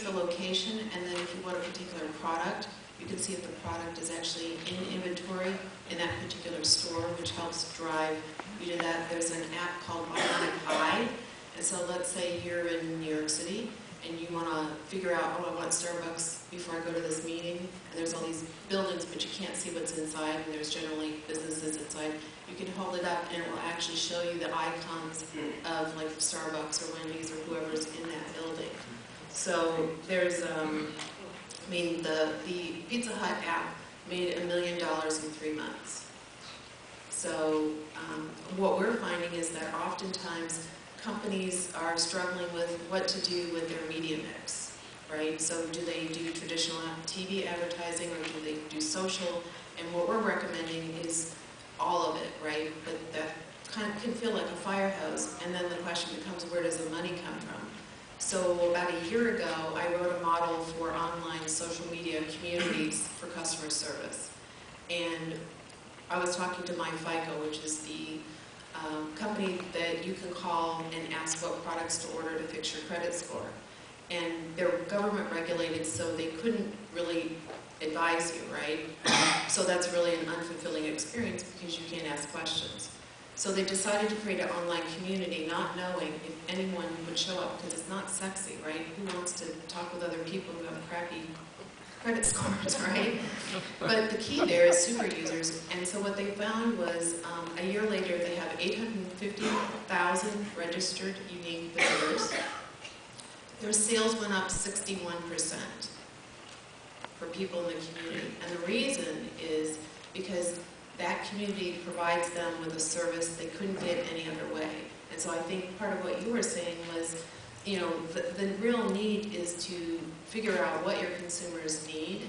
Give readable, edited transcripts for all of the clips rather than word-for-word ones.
the location, and then if you want a particular product, you can see if the product is actually in inventory in that particular store, which helps drive you to that. There's an app called Bionic Eye, and so let's say you're in New York City, and you want to figure out, oh, I want Starbucks before I go to this meeting, and there's all these buildings, but you can't see what's inside, and there's generally businesses inside. You can hold it up, and it will actually show you the icons of like Starbucks or Wendy's or whoever's in that building. So there's, I mean, the Pizza Hut app made $1 million in 3 months. So what we're finding is that oftentimes companies are struggling with what to do with their media mix, right? So do they do traditional TV advertising, or do they do social? And what we're recommending is all of it, right? But that kind of can feel like a fire hose. And then the question becomes, where does the money come from? So about a year ago, I wrote a model for online social media communities for customer service. And I was talking to MyFICO, which is the company that you can call and ask what products to order to fix your credit score. And they're government regulated, so they couldn't really advise you, right? So that's really an unfulfilling experience because you can't ask questions. So they decided to create an online community, not knowing if anyone would show up, because it's not sexy, right? Who wants to talk with other people who have crappy credit scores, right? But the key there is super users. And so what they found was a year later, they have 850,000 registered unique visitors. Their sales went up 61% for people in the community. And the reason is because that community provides them with a service they couldn't get any other way. And so I think part of what you were saying was, you know, the real need is to figure out what your consumers need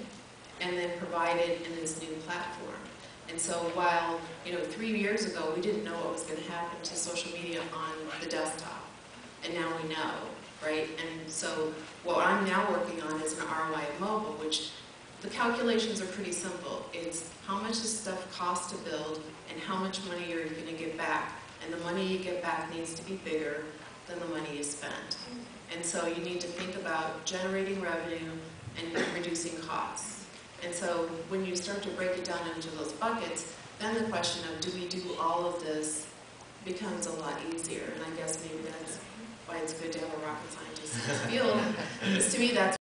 and then provide it in this new platform. And so while, you know, 3 years ago we didn't know what was going to happen to social media on the desktop, and now we know, right? And so what I'm now working on is an ROI of mobile, which the calculations are pretty simple. It's how much this stuff costs to build and how much money you're going to get back. And the money you get back needs to be bigger than the money you spent. And so you need to think about generating revenue and reducing costs. And so when you start to break it down into those buckets, then the question of do we do all of this becomes a lot easier. And I guess maybe that's why it's good to have a rocket scientist in this field. Because to me, that's